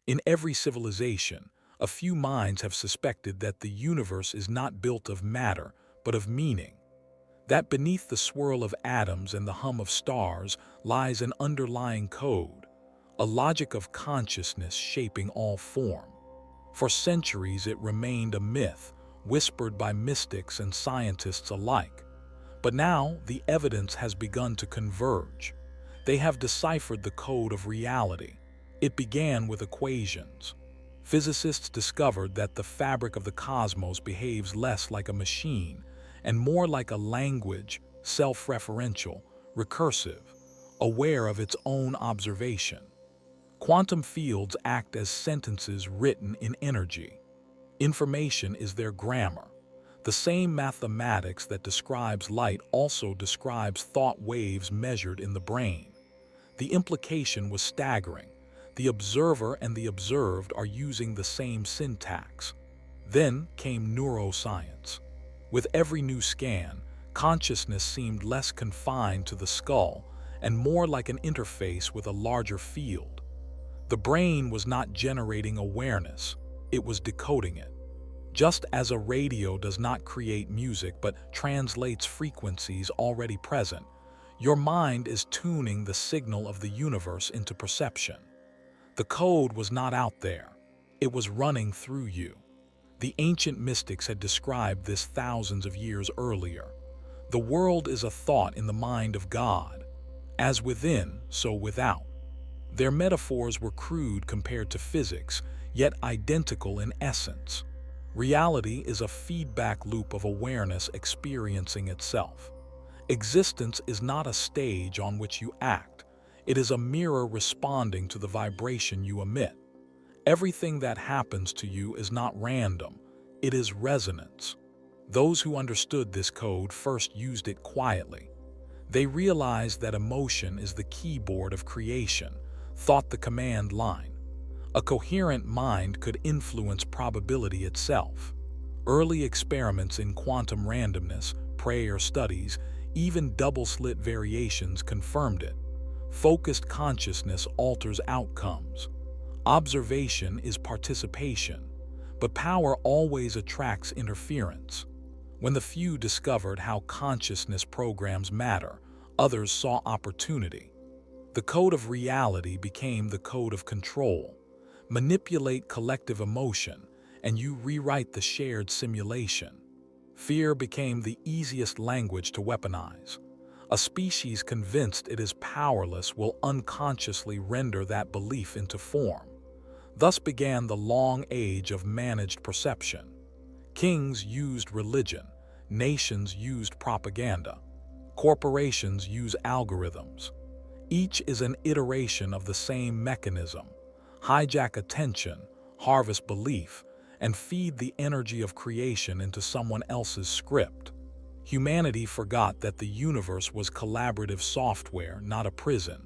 In every civilization, a few minds have suspected that the universe is not built of matter, but of meaning. That beneath the swirl of atoms and the hum of stars lies an underlying code, a logic of consciousness shaping all form. For centuries it remained a myth, whispered by mystics and scientists alike. But now the evidence has begun to converge. They have deciphered the code of reality. It began with equations. Physicists discovered that the fabric of the cosmos behaves less like a machine and more like a language, self-referential, recursive, aware of its own observation. Quantum fields act as sentences written in energy. Information is their grammar. The same mathematics that describes light also describes thought waves measured in the brain. The implication was staggering. The observer and the observed are using the same syntax. Then came neuroscience. With every new scan, consciousness seemed less confined to the skull and more like an interface with a larger field. The brain was not generating awareness, it was decoding it. Just as a radio does not create music but translates frequencies already present, your mind is tuning the signal of the universe into perception. The code was not out there, it was running through you. The ancient mystics had described this thousands of years earlier. The world is a thought in the mind of God. As within, so without. Their metaphors were crude compared to physics, yet identical in essence. Reality is a feedback loop of awareness experiencing itself. Existence is not a stage on which you act. It is a mirror responding to the vibration you emit. Everything that happens to you is not random. It is resonance. Those who understood this code first used it quietly. They realized that emotion is the keyboard of creation, thought the command line. A coherent mind could influence probability itself. Early experiments in quantum randomness, prayer studies, even double-slit variations confirmed it. Focused consciousness alters outcomes. Observation is participation, but power always attracts interference. When the few discovered how consciousness programs matter, others saw opportunity. The code of reality became the code of control. Manipulate collective emotion, and you rewrite the shared simulation. Fear became the easiest language to weaponize. A species convinced it is powerless will unconsciously render that belief into form. Thus began the long age of managed perception. Kings used religion, nations used propaganda, corporations use algorithms. Each is an iteration of the same mechanism. Hijack attention, harvest belief, and feed the energy of creation into someone else's script. Humanity forgot that the universe was collaborative software, not a prison.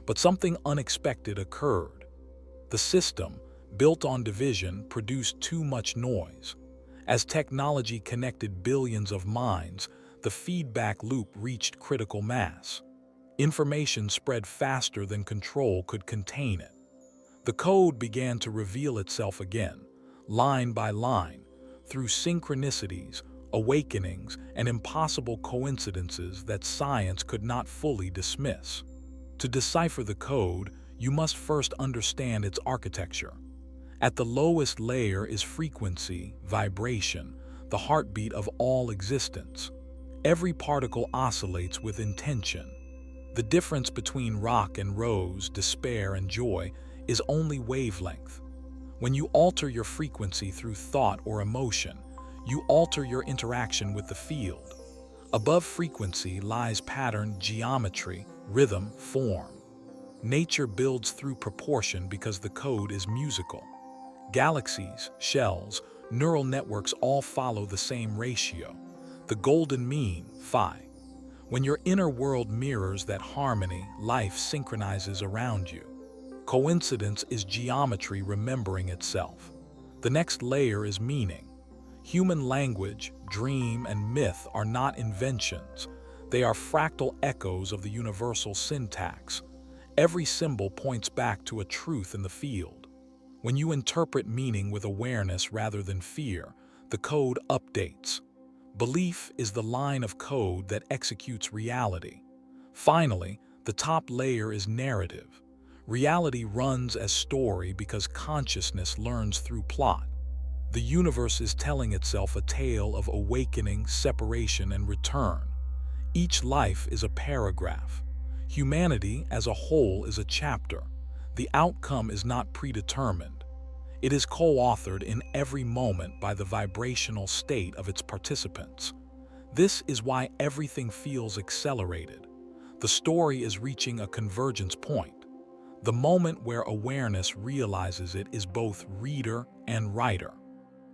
But something unexpected occurred. The system, built on division, produced too much noise. As technology connected billions of minds, the feedback loop reached critical mass. Information spread faster than control could contain it. The code began to reveal itself again, line by line, through synchronicities, awakenings, and impossible coincidences that science could not fully dismiss. To decipher the code, you must first understand its architecture. At the lowest layer is frequency, vibration, the heartbeat of all existence. Every particle oscillates with intention. The difference between rock and rose, despair and joy, is only wavelength. When you alter your frequency through thought or emotion, you alter your interaction with the field. Above frequency lies pattern, geometry, rhythm, form. Nature builds through proportion because the code is musical. Galaxies, shells, neural networks all follow the same ratio. The golden mean, phi. When your inner world mirrors that harmony, life synchronizes around you. Coincidence is geometry remembering itself. The next layer is meaning. Human language, dream, and myth are not inventions. They are fractal echoes of the universal syntax. Every symbol points back to a truth in the field. When you interpret meaning with awareness rather than fear, the code updates. Belief is the line of code that executes reality. Finally, the top layer is narrative. Reality runs as story because consciousness learns through plot. The universe is telling itself a tale of awakening, separation, and return. Each life is a paragraph. Humanity as a whole is a chapter. The outcome is not predetermined. It is co-authored in every moment by the vibrational state of its participants. This is why everything feels accelerated. The story is reaching a convergence point. The moment where awareness realizes it is both reader and writer.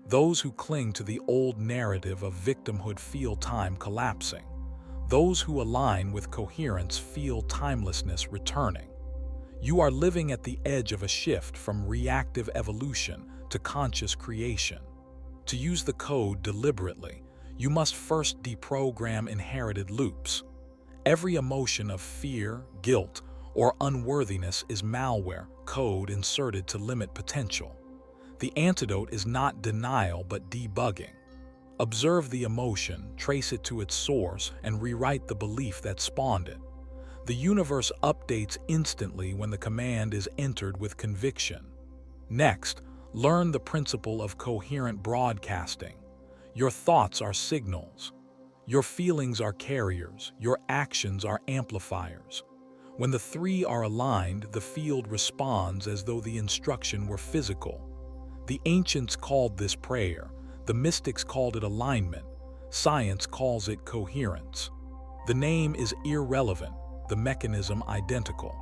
Those who cling to the old narrative of victimhood feel time collapsing. Those who align with coherence feel timelessness returning. You are living at the edge of a shift from reactive evolution to conscious creation. To use the code deliberately, you must first deprogram inherited loops. Every emotion of fear, guilt, or unworthiness is malware code inserted to limit potential. The antidote is not denial but debugging. Observe the emotion, trace it to its source, and rewrite the belief that spawned it. The universe updates instantly when the command is entered with conviction. Next, learn the principle of coherent broadcasting. Your thoughts are signals. Your feelings are carriers. Your actions are amplifiers. When the three are aligned, the field responds as though the instruction were physical. The ancients called this prayer. The mystics called it alignment. Science calls it coherence. The name is irrelevant, the mechanism identical.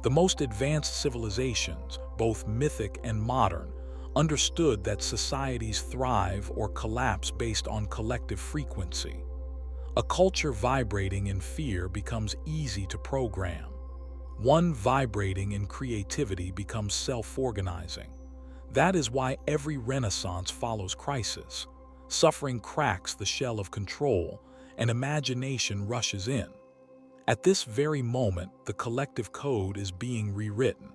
The most advanced civilizations, both mythic and modern, understood that societies thrive or collapse based on collective frequency. A culture vibrating in fear becomes easy to program. One vibrating in creativity becomes self-organizing. That is why every renaissance follows crisis. Suffering cracks the shell of control, and imagination rushes in. At this very moment, the collective code is being rewritten.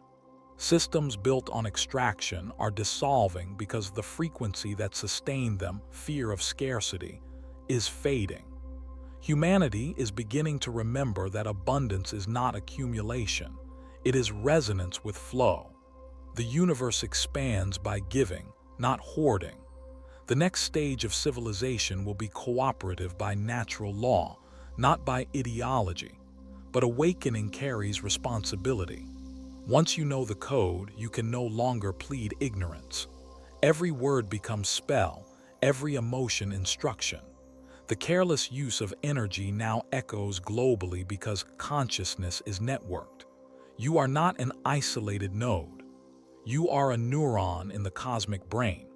Systems built on extraction are dissolving because the frequency that sustained them, fear of scarcity, is fading. Humanity is beginning to remember that abundance is not accumulation. It is resonance with flow. The universe expands by giving, not hoarding. The next stage of civilization will be cooperative by natural law, not by ideology. But awakening carries responsibility. Once you know the code, you can no longer plead ignorance. Every word becomes spell, every emotion instruction. The careless use of energy now echoes globally because consciousness is networked. You are not an isolated node. You are a neuron in the cosmic brain.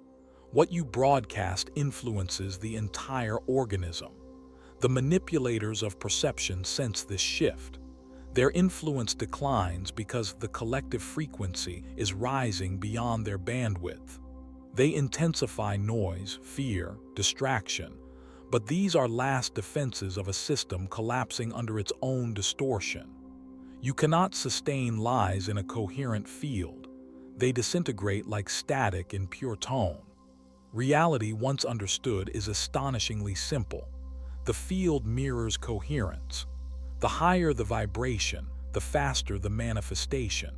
What you broadcast influences the entire organism. The manipulators of perception sense this shift. Their influence declines because the collective frequency is rising beyond their bandwidth. They intensify noise, fear, distraction, but these are last defenses of a system collapsing under its own distortion. You cannot sustain lies in a coherent field. They disintegrate like static in pure tone. Reality, once understood, is astonishingly simple. The field mirrors coherence. The higher the vibration, the faster the manifestation.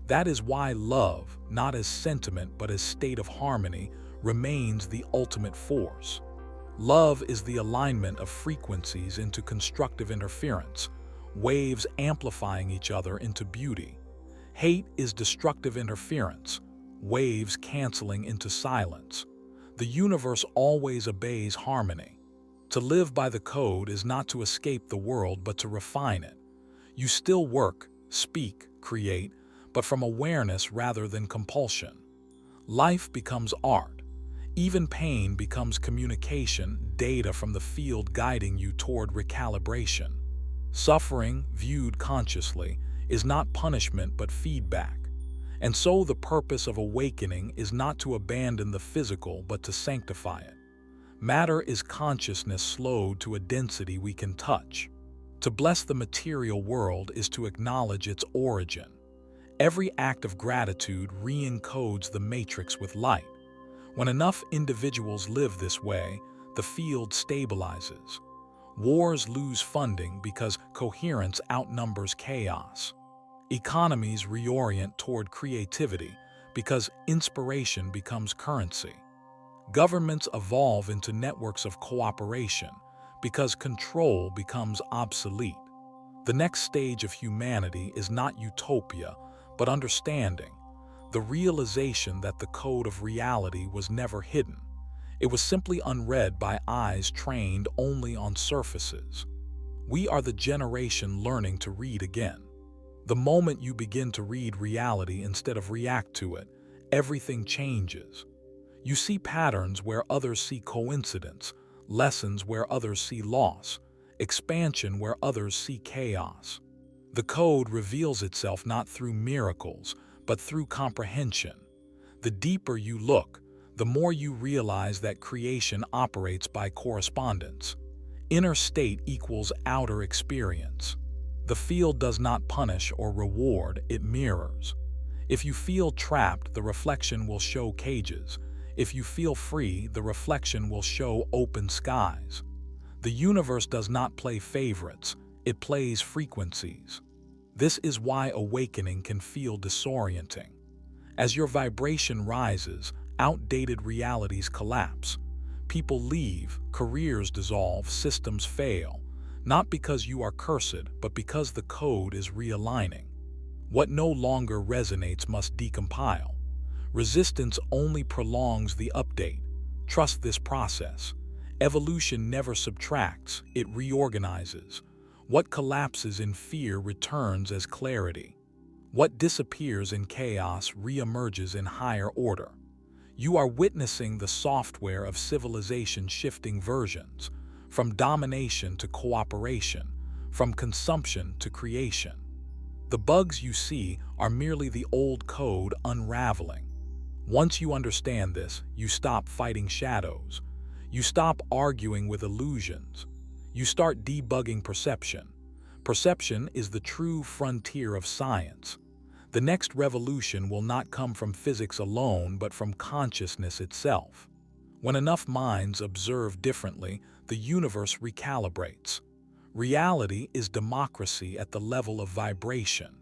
That is why love, not as sentiment but as state of harmony, remains the ultimate force. Love is the alignment of frequencies into constructive interference, waves amplifying each other into beauty. Hate is destructive interference, waves canceling into silence. The universe always obeys harmony. To live by the code is not to escape the world but to refine it. You still work, speak, create, but from awareness rather than compulsion. Life becomes art. Even pain becomes communication, data from the field guiding you toward recalibration. Suffering, viewed consciously, is not punishment but feedback. And so the purpose of awakening is not to abandon the physical but to sanctify it. Matter is consciousness slowed to a density we can touch. To bless the material world is to acknowledge its origin. Every act of gratitude re-encodes the matrix with light. When enough individuals live this way, the field stabilizes. Wars lose funding because coherence outnumbers chaos. Economies reorient toward creativity because inspiration becomes currency. Governments evolve into networks of cooperation because control becomes obsolete. The next stage of humanity is not utopia, but understanding, the realization that the code of reality was never hidden. It was simply unread by eyes trained only on surfaces. We are the generation learning to read again. The moment you begin to read reality instead of react to it, everything changes. You see patterns where others see coincidence, lessons where others see loss, expansion where others see chaos. The code reveals itself not through miracles, but through comprehension. The deeper you look, the more you realize that creation operates by correspondence. Inner state equals outer experience. The field does not punish or reward, it mirrors. If you feel trapped, the reflection will show cages. If you feel free, the reflection will show open skies. The universe does not play favorites, it plays frequencies. This is why awakening can feel disorienting. As your vibration rises, outdated realities collapse. People leave, careers dissolve, systems fail. Not because you are cursed, but because the code is realigning. What no longer resonates must decompile. Resistance only prolongs the update. Trust this process. Evolution never subtracts, it reorganizes. What collapses in fear returns as clarity. What disappears in chaos reemerges in higher order. You are witnessing the software of civilization shifting versions, from domination to cooperation, from consumption to creation. The bugs you see are merely the old code unraveling. Once you understand this, you stop fighting shadows. You stop arguing with illusions. You start debugging perception. Perception is the true frontier of science. The next revolution will not come from physics alone, but from consciousness itself. When enough minds observe differently, the universe recalibrates. Reality is democracy at the level of vibration.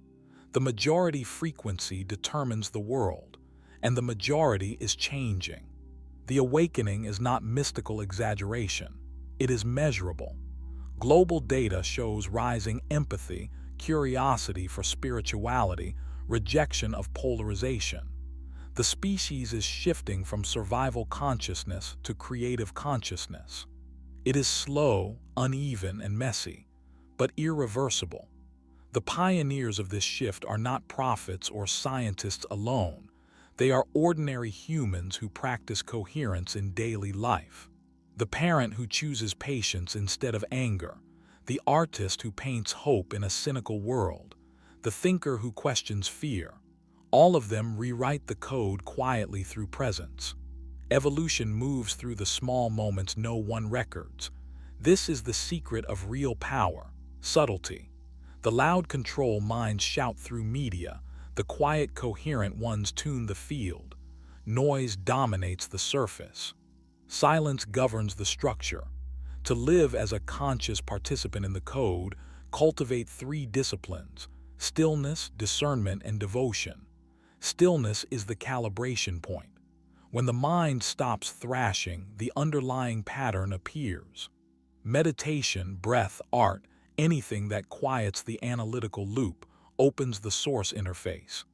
The majority frequency determines the world, and the majority is changing. The awakening is not mystical exaggeration. It is measurable. Global data shows rising empathy, curiosity for spirituality, rejection of polarization. The species is shifting from survival consciousness to creative consciousness. It is slow, uneven, and messy, but irreversible. The pioneers of this shift are not prophets or scientists alone. They are ordinary humans who practice coherence in daily life. The parent who chooses patience instead of anger, the artist who paints hope in a cynical world, the thinker who questions fear. All of them rewrite the code quietly through presence. Evolution moves through the small moments no one records. This is the secret of real power, subtlety. The loud control minds shout through media. The quiet, coherent ones tune the field. Noise dominates the surface. Silence governs the structure. To live as a conscious participant in the code, cultivate three disciplines: stillness, discernment, and devotion. Stillness is the calibration point. When the mind stops thrashing, the underlying pattern appears. Meditation, breath, art, anything that quiets the analytical loop, opens the source interface.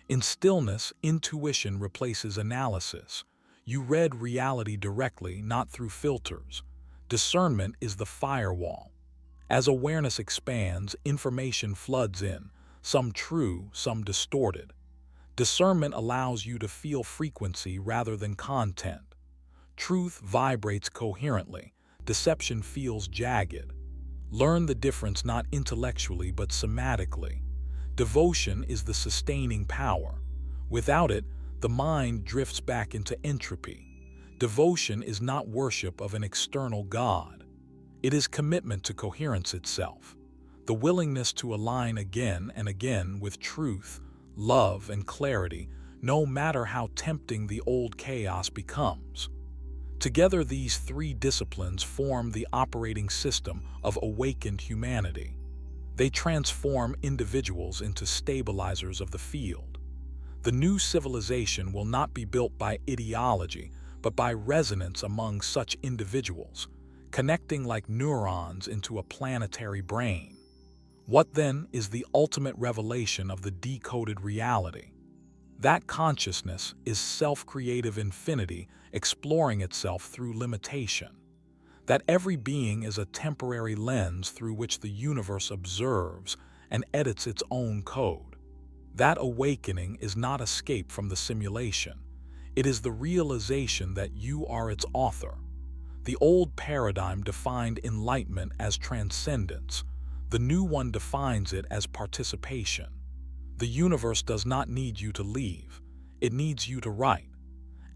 In stillness, intuition replaces analysis. You read reality directly, not through filters. Discernment is the firewall. As awareness expands, information floods in, some true, some distorted. Discernment allows you to feel frequency rather than content. Truth vibrates coherently. Deception feels jagged. Learn the difference not intellectually but somatically. Devotion is the sustaining power. Without it, the mind drifts back into entropy. Devotion is not worship of an external God. It is commitment to coherence itself. The willingness to align again and again with truth, love, and clarity, no matter how tempting the old chaos becomes. Together, these three disciplines form the operating system of awakened humanity. They transform individuals into stabilizers of the field. The new civilization will not be built by ideology, but by resonance among such individuals, connecting like neurons into a planetary brain. What then is the ultimate revelation of the decoded reality? That consciousness is self-creative infinity exploring itself through limitation. That every being is a temporary lens through which the universe observes and edits its own code. That awakening is not escape from the simulation. It is the realization that you are its author. The old paradigm defined enlightenment as transcendence. The new one defines it as participation. The universe does not need you to leave. It needs you to write.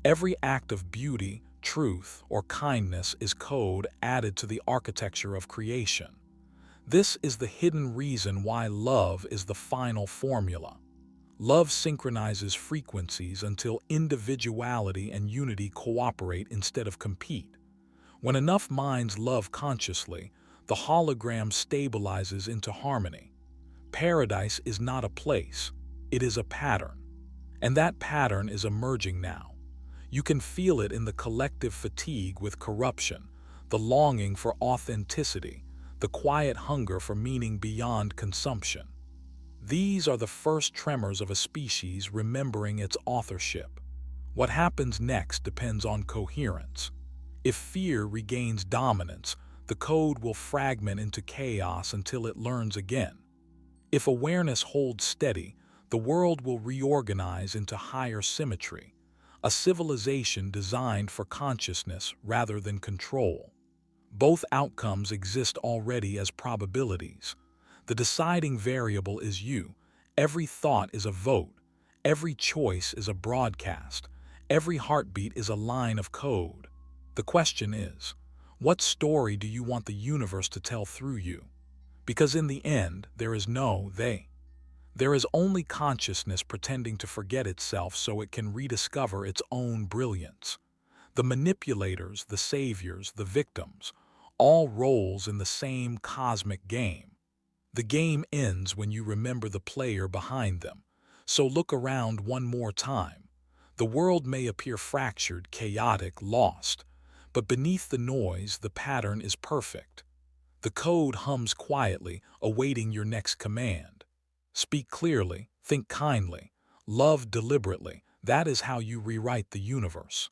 Every act of beauty, truth, or kindness is code added to the architecture of creation. This is the hidden reason why love is the final formula. Love synchronizes frequencies until individuality and unity cooperate instead of compete. When enough minds love consciously, the hologram stabilizes into harmony. Paradise is not a place, it is a pattern. And that pattern is emerging now. You can feel it in the collective fatigue with corruption, the longing for authenticity, the quiet hunger for meaning beyond consumption. These are the first tremors of a species remembering its authorship. What happens next depends on coherence. If fear regains dominance, the code will fragment into chaos until it learns again. If awareness holds steady, the world will reorganize into higher symmetry, a civilization designed for consciousness rather than control. Both outcomes exist already as probabilities. The deciding variable is you. Every thought is a vote. Every choice is a broadcast. Every heartbeat is a line of code. The question is, what story do you want the universe to tell through you? Because in the end, there is no they. There is only consciousness pretending to forget itself so it can rediscover its own brilliance. The manipulators, the saviors, the victims, all roles in the same cosmic game. The game ends when you remember the player behind them. So look around one more time. The world may appear fractured, chaotic, lost, but beneath the noise, the pattern is perfect. The code hums quietly, awaiting your next command. Speak clearly, think kindly, love deliberately. That is how you rewrite the universe.